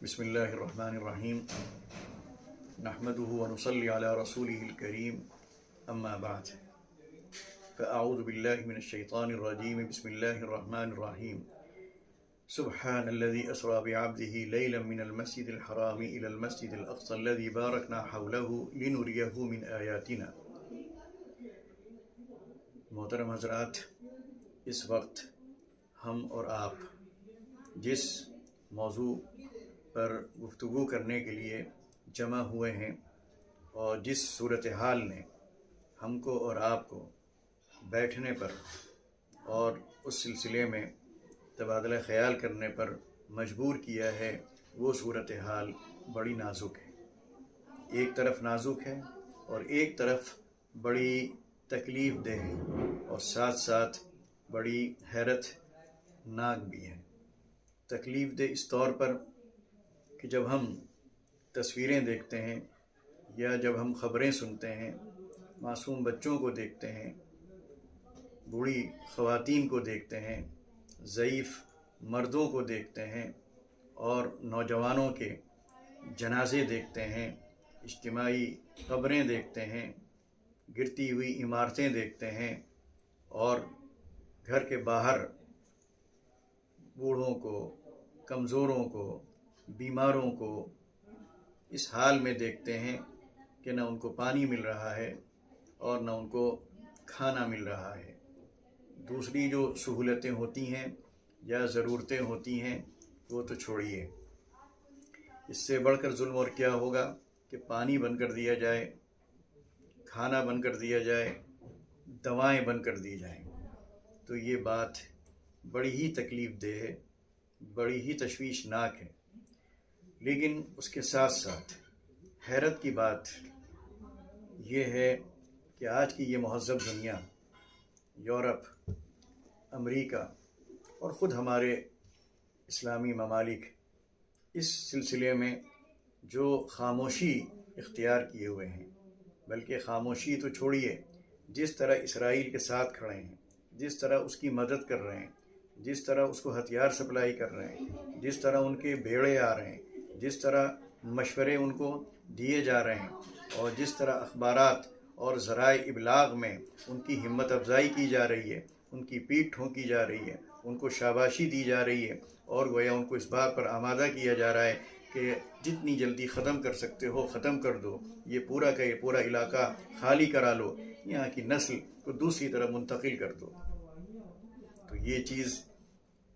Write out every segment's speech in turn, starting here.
بسم اللہ الرحمن الرحیم نحمدہ ونصلی علی رسولہ الکریم اما بعد فاعوذ باللہ من الشیطان الرجیم بسم اللہ الرحمن الرحیم سبحان الذي اسرى بعبده ليلا من المسجد الحرام الى المسجد الاقصى الذي باركنا حوله لنريه من آیاتنا۔ محترم حضرات، اس وقت ہم اور آپ جس موضوع پر گفتگو کرنے کے لیے جمع ہوئے ہیں اور جس صورتحال نے ہم کو اور آپ کو بیٹھنے پر اور اس سلسلے میں تبادلہ خیال کرنے پر مجبور کیا ہے، وہ صورتحال بڑی نازک ہے۔ ایک طرف نازک ہے اور ایک طرف بڑی تکلیف دہ ہے اور ساتھ ساتھ بڑی حیرت ناک بھی ہے۔ تکلیف دہ اس طور پر کہ جب ہم تصویریں دیکھتے ہیں یا جب ہم خبریں سنتے ہیں، معصوم بچوں کو دیکھتے ہیں، بوڑھی خواتین کو دیکھتے ہیں، ضعیف مردوں کو دیکھتے ہیں اور نوجوانوں کے جنازے دیکھتے ہیں، اجتماعی قبریں دیکھتے ہیں، گرتی ہوئی عمارتیں دیکھتے ہیں اور گھر کے باہر بوڑھوں کو، کمزوروں کو، بیماروں کو اس حال میں دیکھتے ہیں کہ نہ ان کو پانی مل رہا ہے اور نہ ان کو کھانا مل رہا ہے۔ دوسری جو سہولتیں ہوتی ہیں یا ضرورتیں ہوتی ہیں وہ تو چھوڑیے، اس سے بڑھ کر ظلم اور کیا ہوگا کہ پانی بند کر دیا جائے، کھانا بند کر دیا جائے، دوائیں بند کر دی جائیں۔ تو یہ بات بڑی ہی تکلیف دہ ہے، بڑی ہی تشویشناک ہے۔ لیکن اس کے ساتھ ساتھ حیرت کی بات یہ ہے کہ آج کی یہ مہذب دنیا، یورپ، امریکہ اور خود ہمارے اسلامی ممالک اس سلسلے میں جو خاموشی اختیار کیے ہوئے ہیں، بلکہ خاموشی تو چھوڑیے، جس طرح اسرائیل کے ساتھ کھڑے ہیں، جس طرح اس کی مدد کر رہے ہیں، جس طرح اس کو ہتھیار سپلائی کر رہے ہیں، جس طرح ان کے بیڑے آ رہے ہیں، جس طرح مشورے ان کو دیے جا رہے ہیں اور جس طرح اخبارات اور ذرائع ابلاغ میں ان کی ہمت افزائی کی جا رہی ہے، ان کی پیٹھ ٹھونکی جا رہی ہے، ان کو شاباشی دی جا رہی ہے اور گویا ان کو اس بات پر آمادہ کیا جا رہا ہے کہ جتنی جلدی ختم کر سکتے ہو ختم کر دو، یہ پورا کا یہ پورا علاقہ خالی کرا لو، یہاں کی نسل کو دوسری طرف منتقل کر دو۔ تو یہ چیز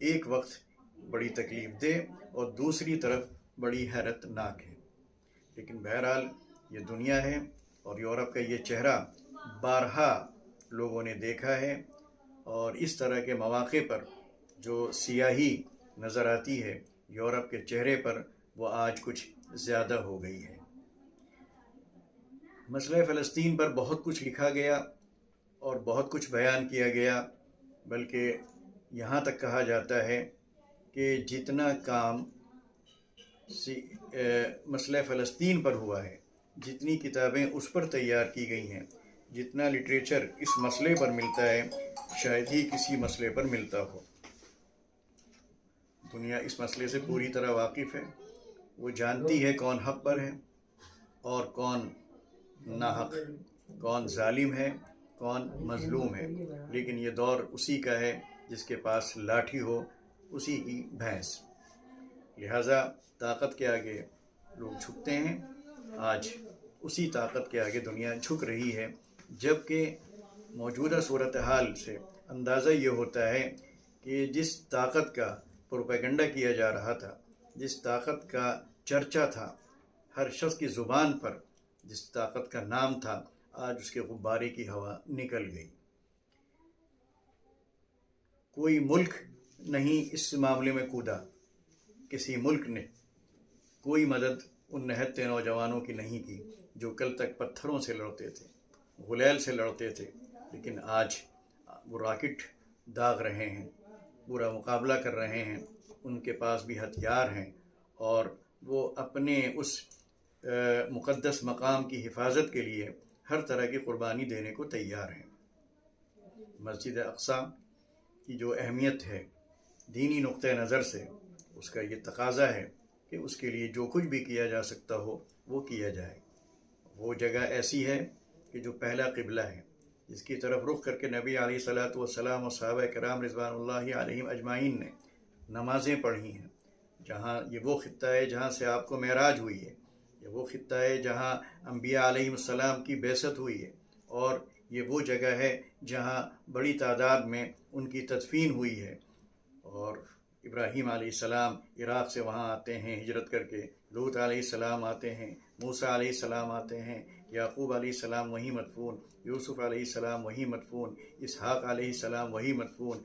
ایک وقت بڑی تکلیف دہ اور دوسری طرف بڑی حیرت ناک ہے۔ لیکن بہرحال یہ دنیا ہے اور یورپ کا یہ چہرہ بارہا لوگوں نے دیکھا ہے اور اس طرح کے مواقع پر جو سیاہی نظر آتی ہے یورپ کے چہرے پر، وہ آج کچھ زیادہ ہو گئی ہے۔ مسئلہ فلسطین پر بہت کچھ لکھا گیا اور بہت کچھ بیان کیا گیا، بلکہ یہاں تک کہا جاتا ہے کہ جتنا کام مسئلہ فلسطین پر ہوا ہے، جتنی کتابیں اس پر تیار کی گئی ہیں، جتنا لٹریچر اس مسئلے پر ملتا ہے، شاید ہی کسی مسئلے پر ملتا ہو۔ دنیا اس مسئلے سے پوری طرح واقف ہے، وہ جانتی ہے کون حق پر ہے اور کون ناحق، کون ظالم ہے، کون مظلوم ہے۔ لیکن یہ دور اسی کا ہے جس کے پاس لاٹھی ہو اسی کی بھینس، لہٰذا طاقت کے آگے لوگ جھکتے ہیں۔ آج اسی طاقت کے آگے دنیا جھک رہی ہے، جبکہ موجودہ صورتحال سے اندازہ یہ ہوتا ہے کہ جس طاقت کا پروپیگنڈا کیا جا رہا تھا، جس طاقت کا چرچا تھا ہر شخص کی زبان پر، جس طاقت کا نام تھا، آج اس کے غبارے کی ہوا نکل گئی۔ کوئی ملک نہیں اس معاملے میں کودا، کسی ملک نے کوئی مدد ان نہتے نوجوانوں کی نہیں کی جو کل تک پتھروں سے لڑتے تھے، غلیل سے لڑتے تھے، لیکن آج وہ راکٹ داغ رہے ہیں، پورا مقابلہ کر رہے ہیں، ان کے پاس بھی ہتھیار ہیں اور وہ اپنے اس مقدس مقام کی حفاظت کے لیے ہر طرح کی قربانی دینے کو تیار ہیں۔ مسجد اقصیٰ کی جو اہمیت ہے دینی نقطہ نظر سے، اس کا یہ تقاضا ہے کہ اس کے لیے جو کچھ بھی کیا جا سکتا ہو وہ کیا جائے۔ وہ جگہ ایسی ہے کہ جو پہلا قبلہ ہے، جس کی طرف رخ کر کے نبی علیہ الصلاۃ والسلام اور صحابہ کرام رضوان اللہ علیہم اجمعین نے نمازیں پڑھی ہیں۔ جہاں یہ وہ خطہ ہے جہاں سے آپ کو معراج ہوئی ہے، یہ وہ خطہ ہے جہاں انبیاء علیہ السلام کی بعثت ہوئی ہے، اور یہ وہ جگہ ہے جہاں بڑی تعداد میں ان کی تدفین ہوئی ہے۔ اور ابراہیم علیہ السلام عراق سے وہاں آتے ہیں ہجرت کر کے، لوط علیہ السلام آتے ہیں، موسیٰ علیہ السلام آتے ہیں، یعقوب علیہ السلام وہیں مدفون، یوسف علیہ السلام وہیں مدفون، اسحاق علیہ السلام وہیں مدفون،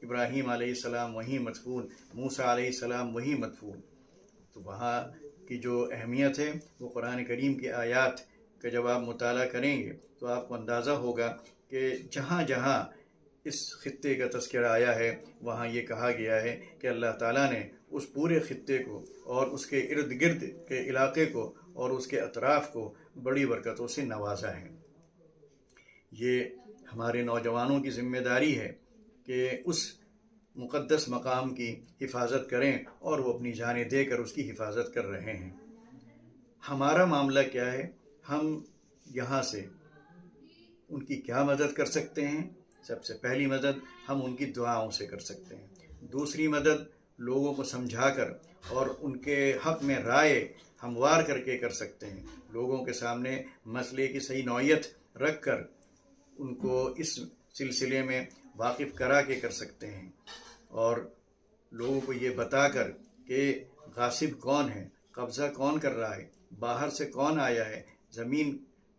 ابراہیم علیہ السلام وہیں مدفون، موسیٰ علیہ السلام وہیں مدفون۔ تو وہاں کی جو اہمیت ہے وہ قرآن کریم کی آیات کا جب آپ مطالعہ کریں گے تو آپ کو اندازہ ہوگا کہ جہاں جہاں اس خطے کا تذکرہ آیا ہے وہاں یہ کہا گیا ہے کہ اللہ تعالیٰ نے اس پورے خطے کو اور اس کے ارد گرد کے علاقے کو اور اس کے اطراف کو بڑی برکتوں سے نوازا ہے۔ یہ ہمارے نوجوانوں کی ذمہ داری ہے کہ اس مقدس مقام کی حفاظت کریں، اور وہ اپنی جانیں دے کر اس کی حفاظت کر رہے ہیں۔ ہمارا معاملہ کیا ہے؟ ہم یہاں سے ان کی کیا مدد کر سکتے ہیں؟ سب سے پہلی مدد ہم ان کی دعاؤں سے کر سکتے ہیں۔ دوسری مدد لوگوں کو سمجھا کر اور ان کے حق میں رائے ہموار کر کے کر سکتے ہیں۔ لوگوں کے سامنے مسئلے کی صحیح نوعیت رکھ کر ان کو اس سلسلے میں واقف کرا کے کر سکتے ہیں، اور لوگوں کو یہ بتا کر کہ غاصب کون ہے، قبضہ کون کر رہا ہے، باہر سے کون آیا ہے، زمین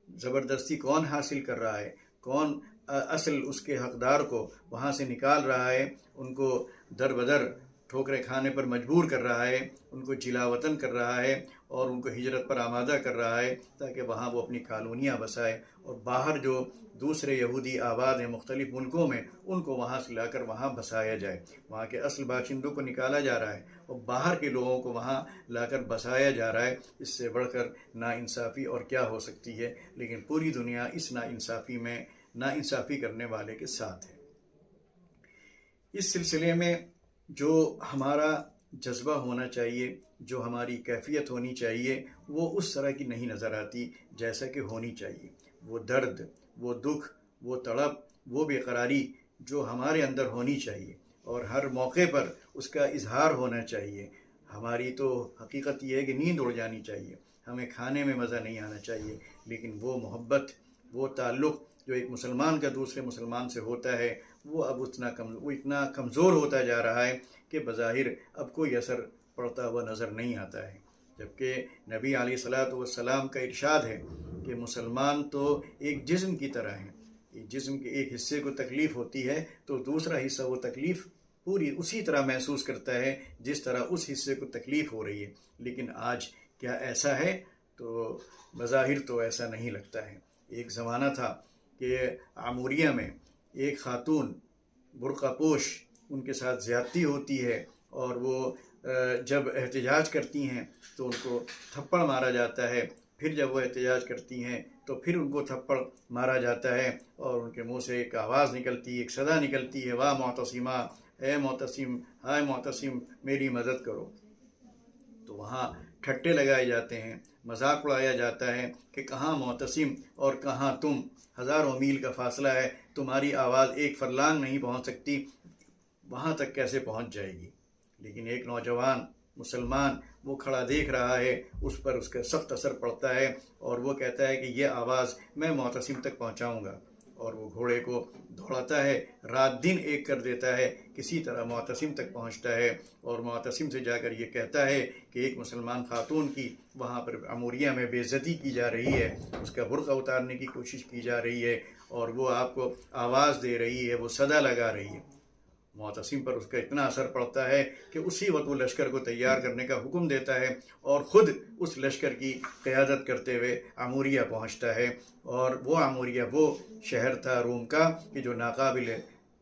زبردستی کون حاصل کر رہا ہے، کون اصل اس کے حقدار کو وہاں سے نکال رہا ہے، ان کو در بدر ٹھوکریں کھانے پر مجبور کر رہا ہے، ان کو جلا وطن کر رہا ہے اور ان کو ہجرت پر آمادہ کر رہا ہے تاکہ وہاں وہ اپنی کالونیاں بسائے، اور باہر جو دوسرے یہودی آباد ہیں مختلف ملکوں میں ان کو وہاں سے لا کر وہاں بسایا جائے۔ وہاں کے اصل باشندوں کو نکالا جا رہا ہے اور باہر کے لوگوں کو وہاں لا کر بسایا جا رہا ہے۔ اس سے بڑھ کر ناانصافی اور کیا ہو سکتی ہے؟ لیکن پوری دنیا اس ناانصافی میں ناانصافی کرنے والے کے ساتھ ہے۔ اس سلسلے میں جو ہمارا جذبہ ہونا چاہیے، جو ہماری کیفیت ہونی چاہیے، وہ اس طرح کی نہیں نظر آتی جیسا کہ ہونی چاہیے۔ وہ درد، وہ دکھ، وہ تڑپ، وہ بے قراری جو ہمارے اندر ہونی چاہیے اور ہر موقع پر اس کا اظہار ہونا چاہیے۔ ہماری تو حقیقت یہ ہے کہ نیند اڑ جانی چاہیے، ہمیں کھانے میں مزہ نہیں آنا چاہیے، لیکن وہ محبت، وہ تعلق جو ایک مسلمان کا دوسرے مسلمان سے ہوتا ہے وہ اب اتنا کمزور ہوتا جا رہا ہے کہ بظاہر اب کوئی اثر پڑتا ہوا نظر نہیں آتا ہے۔ جبکہ نبی علیہ الصلاۃ والسلام کا ارشاد ہے کہ مسلمان تو ایک جسم کی طرح ہے، جسم کے ایک حصے کو تکلیف ہوتی ہے تو دوسرا حصہ وہ تکلیف پوری اسی طرح محسوس کرتا ہے جس طرح اس حصے کو تکلیف ہو رہی ہے۔ لیکن آج کیا ایسا ہے؟ تو بظاہر تو ایسا نہیں لگتا ہے۔ ایک زمانہ تھا کہ عموریہ میں ایک خاتون برقع پوش، ان کے ساتھ زیادتی ہوتی ہے اور وہ جب احتجاج کرتی ہیں تو ان کو تھپڑ مارا جاتا ہے، پھر جب وہ احتجاج کرتی ہیں تو پھر ان کو تھپڑ مارا جاتا ہے اور ان کے منہ سے ایک آواز نکلتی ہے، ایک صدا نکلتی ہے، واہ معتصمہ، اے معتصم، ہائے معتصم میری مدد کرو۔ تو وہاں ٹھٹے لگائے جاتے ہیں، مذاق اڑایا جاتا ہے کہ کہاں معتصم اور کہاں تم، ہزاروں میل کا فاصلہ ہے، تمہاری آواز ایک فرلانگ نہیں پہنچ سکتی، وہاں تک کیسے پہنچ جائے گی؟ لیکن ایک نوجوان مسلمان وہ کھڑا دیکھ رہا ہے، اس پر اس کا سخت اثر پڑتا ہے اور وہ کہتا ہے کہ یہ آواز میں معتصم تک پہنچاؤں گا، اور وہ گھوڑے کو دوڑاتا ہے، رات دن ایک کر دیتا ہے، کسی طرح معتصم تک پہنچتا ہے اور معتصم سے جا کر یہ کہتا ہے کہ ایک مسلمان خاتون کی وہاں پر عموریہ میں بے عزتی کی جا رہی ہے، اس کا برقع اتارنے کی کوشش کی جا رہی ہے اور وہ آپ کو آواز دے رہی ہے، وہ صدا لگا رہی ہے۔ معتصم پر اس کا اتنا اثر پڑتا ہے کہ اسی وقت وہ لشکر کو تیار کرنے کا حکم دیتا ہے اور خود اس لشکر کی قیادت کرتے ہوئے عموریہ پہنچتا ہے، اور وہ عموریہ وہ شہر تھا روم کا کہ جو ناقابل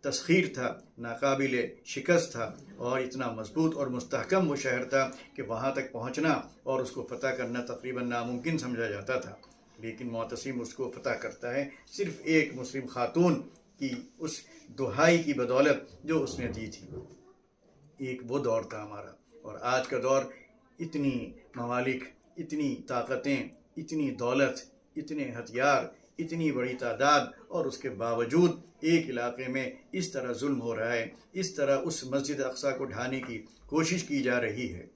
تسخیر تھا، ناقابل شکست تھا، اور اتنا مضبوط اور مستحکم وہ شہر تھا کہ وہاں تک پہنچنا اور اس کو فتح کرنا تقریباً ناممکن سمجھا جاتا تھا۔ لیکن معتصم اس کو فتح کرتا ہے صرف ایک مسلم خاتون کی اس دہائی کی بدولت جو اس نے دی تھی۔ ایک وہ دور تھا ہمارا، اور آج کا دور اتنی ممالک، اتنی طاقتیں، اتنی دولت، اتنے ہتھیار، اتنی بڑی تعداد، اور اس کے باوجود ایک علاقے میں اس طرح ظلم ہو رہا ہے، اس طرح اس مسجد اقصیٰ کو ڈھانے کی کوشش کی جا رہی ہے۔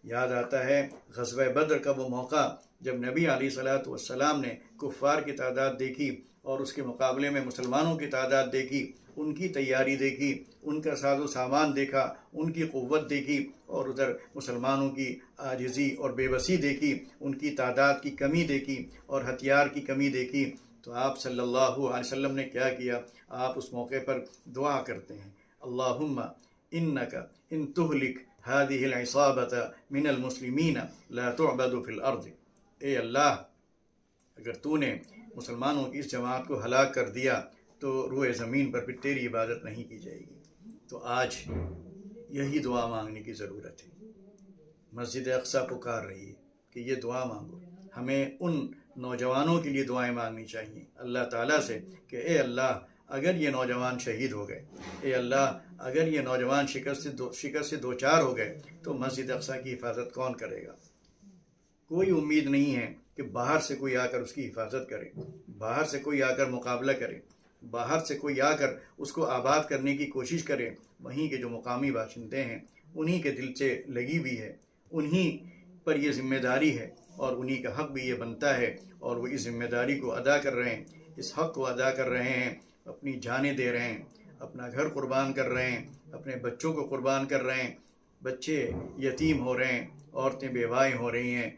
یاد آتا ہے غزوہ بدر کا وہ موقع جب نبی علیہ الصلوۃ والسلام نے کفار کی تعداد دیکھی اور اس کے مقابلے میں مسلمانوں کی تعداد دیکھی، ان کی تیاری دیکھی، ان کا ساز و سامان دیکھا، ان کی قوت دیکھی، اور ادھر مسلمانوں کی عاجزی اور بے بسی دیکھی، ان کی تعداد کی کمی دیکھی اور ہتھیار کی کمی دیکھی، تو آپ صلی اللہ علیہ وسلم نے کیا کیا؟ آپ اس موقع پر دعا کرتے ہیں، اللہم انک ان تہلک هذه العصابة من المسلمین لا تعبد فی الارض۔ اے اللہ، اگر تو نے مسلمانوں کی اس جماعت کو ہلاک کر دیا تو روئے زمین پر پھر تیری عبادت نہیں کی جائے گی۔ تو آج یہی دعا مانگنے کی ضرورت ہے۔ مسجد اقصیٰ پکار رہی ہے کہ یہ دعا مانگو۔ ہمیں ان نوجوانوں کے لیے دعائیں مانگنی چاہیے اللہ تعالیٰ سے کہ اے اللہ، اگر یہ نوجوان شہید ہو گئے، اے اللہ اگر یہ نوجوان شکست سے دوچار ہو گئے تو مسجد اقصیٰ کی حفاظت کون کرے گا؟ کوئی امید نہیں ہے کہ باہر سے کوئی آ کر اس کی حفاظت کرے، باہر سے کوئی آ کر مقابلہ کرے، باہر سے کوئی آ کر اس کو آباد کرنے کی کوشش کرے۔ وہیں کے جو مقامی باشندے ہیں انہی کے دل سے لگی ہوئی ہے، انہی پر یہ ذمہ داری ہے، اور انہی کا حق بھی یہ بنتا ہے، اور وہ اس ذمہ داری کو ادا کر رہے ہیں، اس حق کو ادا کر رہے ہیں، اپنی جانیں دے رہے ہیں، اپنا گھر قربان کر رہے ہیں، اپنے بچوں کو قربان کر رہے ہیں، بچے یتیم ہو رہے ہیں، عورتیں بیوائیں ہو رہی ہیں،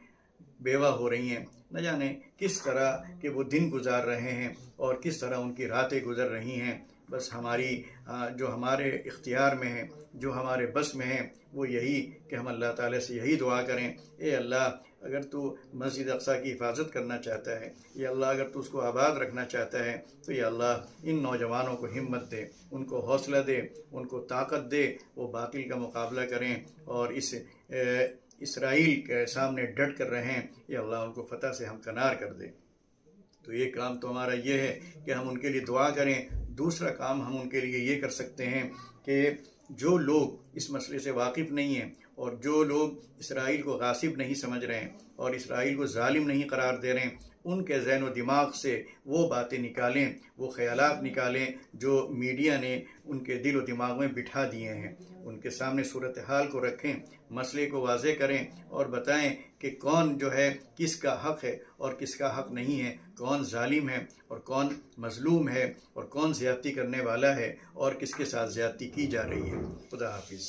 بیوہ ہو رہی ہیں، نہ جانے کس طرح کہ وہ دن گزار رہے ہیں اور کس طرح ان کی راتیں گزر رہی ہیں۔ بس جو ہمارے اختیار میں ہے، جو ہمارے بس میں ہے، وہ یہی کہ ہم اللہ تعالیٰ سے یہی دعا کریں، اے اللہ اگر تو مسجد اقصیٰ کی حفاظت کرنا چاہتا ہے، یا اللہ اگر تو اس کو آباد رکھنا چاہتا ہے، تو یا اللہ ان نوجوانوں کو ہمت دے، ان کو حوصلہ دے، ان کو طاقت دے، وہ باطل کا مقابلہ کریں اور اس اسرائیل کے سامنے ڈٹ کر رہیں، یا اللہ ان کو فتح سے ہمکنار کر دے۔ تو یہ کام تو ہمارا یہ ہے کہ ہم ان کے لیے دعا کریں۔ دوسرا کام ہم ان کے لیے یہ کر سکتے ہیں کہ جو لوگ اس مسئلے سے واقف نہیں ہیں اور جو لوگ اسرائیل کو غاصب نہیں سمجھ رہے ہیں اور اسرائیل کو ظالم نہیں قرار دے رہے ہیں، ان کے ذہن و دماغ سے وہ باتیں نکالیں، وہ خیالات نکالیں جو میڈیا نے ان کے دل و دماغ میں بٹھا دیے ہیں۔ ان کے سامنے صورتحال کو رکھیں، مسئلے کو واضح کریں اور بتائیں کہ کون جو ہے کس کا حق ہے اور کس کا حق نہیں ہے، کون ظالم ہے اور کون مظلوم ہے، اور کون زیادتی کرنے والا ہے اور کس کے ساتھ زیادتی کی جا رہی ہے۔ خدا حافظ۔